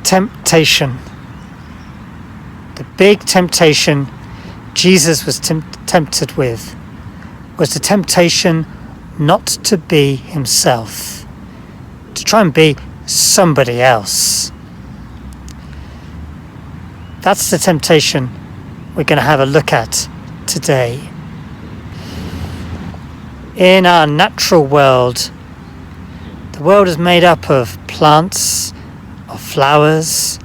temptation. The big temptation Jesus was tempted with was the temptation not to be himself, to try and be somebody else. That's the temptation we're going to have a look at today. In our natural world, the world is made up of plants, of flowers,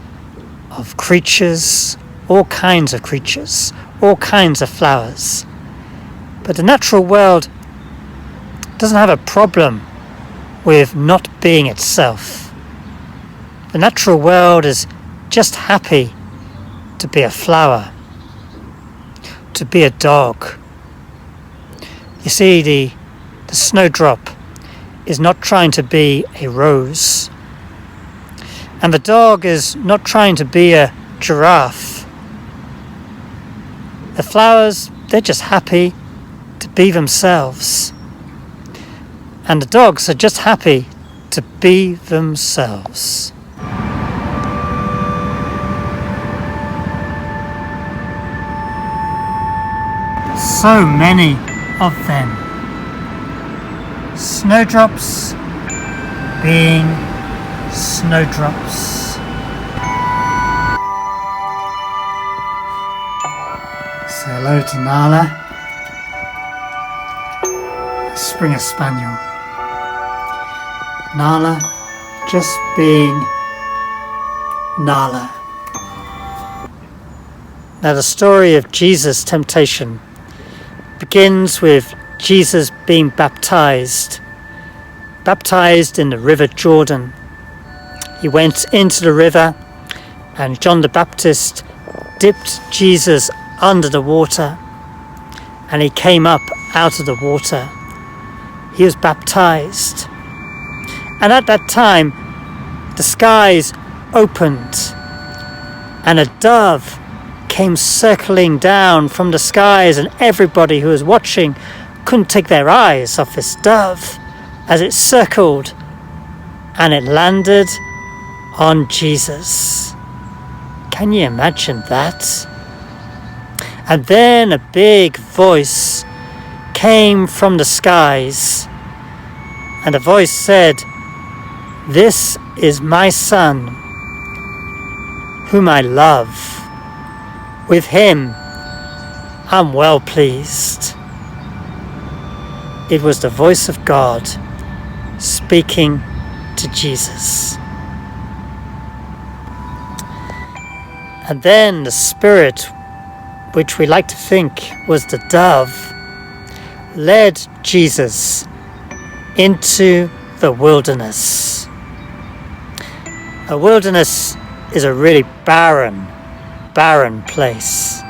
of creatures, all kinds of creatures, all kinds of flowers. But the natural world doesn't have a problem with not being itself. The natural world is just happy to be a flower, to be a dog. You see, the snowdrop is not trying to be a rose, and the dog is not trying to be a giraffe. The flowers, they're just happy to be themselves, and the dogs are just happy to be themselves. So many of them. Snowdrops being snowdrops. Say hello to Nala, a Springer Spaniel. Nala just being Nala. Now the story of Jesus' temptation begins with Jesus being baptized in the river Jordan. He went into the river, and John the Baptist dipped Jesus under the water, and he came up out of the water. He was baptized, and at that time the skies opened, and a dove came circling down from the skies, and everybody who was watching couldn't take their eyes off this dove as it circled, and it landed on Jesus. Can you imagine that? And then a big voice came from the skies, and the voice said, "This is my Son, whom I love. With him I'm well pleased." It was the voice of God speaking to Jesus. And then the Spirit, which we like to think was the dove, led Jesus into the wilderness. A wilderness is a really barren place.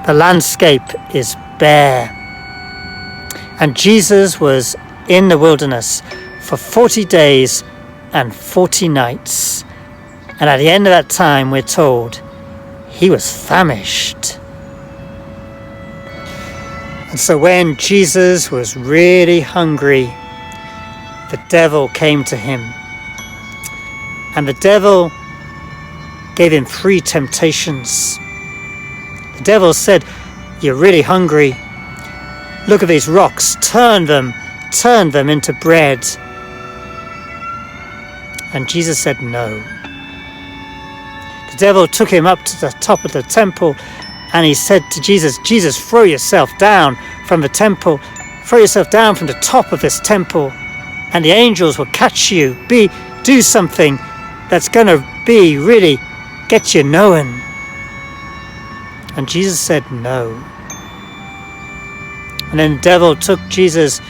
The landscape is bare. And Jesus was in the wilderness for 40 days and 40 nights. And at the end of that time, we're told, he was famished. And so when Jesus was really hungry, the devil came to him. And the devil gave him 3 temptations. The devil said, "You're really hungry. Look at these rocks, turn them into bread." And Jesus said no. The devil took him up to the top of the temple, and he said to Jesus, "Jesus, throw yourself down from the temple, throw yourself down from the top of this temple, and the angels will catch you. Do something that's going to be really get you knowing." And Jesus said no. And then the devil took Jesus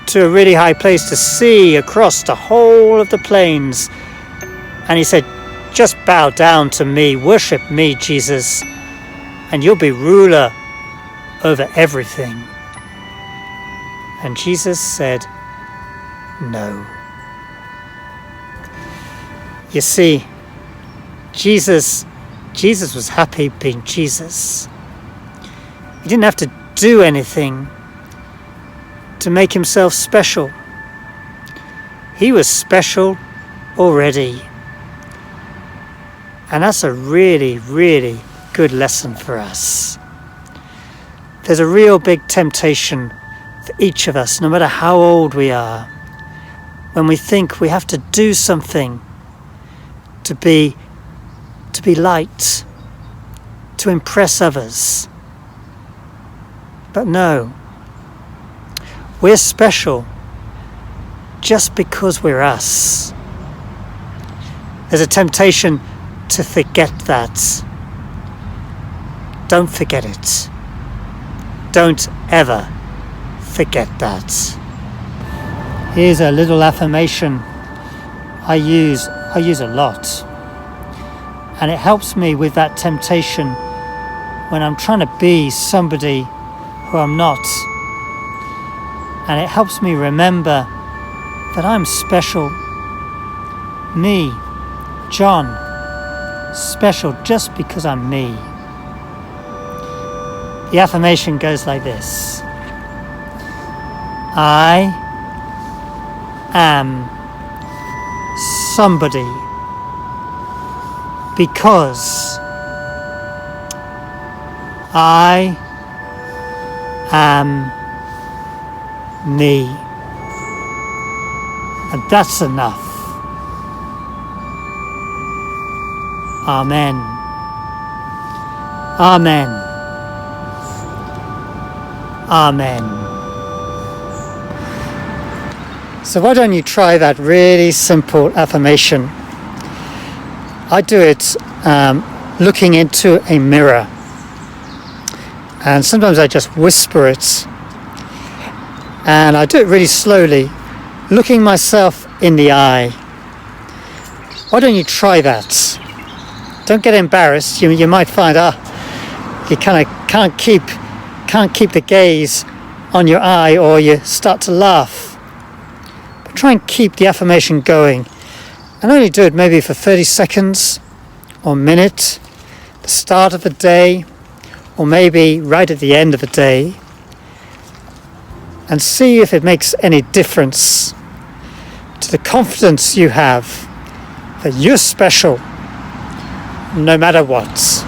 to a really high place to see across the whole of the plains. And he said, "Just bow down to me, worship me, Jesus, and you'll be ruler over everything." And Jesus said no. You see, Jesus was happy being Jesus. He didn't have to do anything to make himself special. He was special already. And that's a really, really good lesson for us. There's a real big temptation for each of us, no matter how old we are, when we think we have to do something to be liked, to impress others. But no, we're special just because we're us. There's a temptation to forget that. Don't forget it. Don't ever forget that. Here's a little affirmation I use a lot. And it helps me with that temptation when I'm trying to be somebody who I'm not. And it helps me remember that I'm special. Me, John, special just because I'm me. The affirmation goes like this. I am somebody because I am me. And that's enough. Amen. Amen. Amen. So why don't you try that really simple affirmation? I do it looking into a mirror. And sometimes I just whisper it. And I do it really slowly, looking myself in the eye. Why don't you try that? Don't get embarrassed. You might find you kind of can't keep the gaze on your eye, or you start to laugh. But try and keep the affirmation going, and only do it maybe for 30 seconds or a minute, the start of the day, or maybe right at the end of the day, and see if it makes any difference to the confidence you have that you're special no matter what.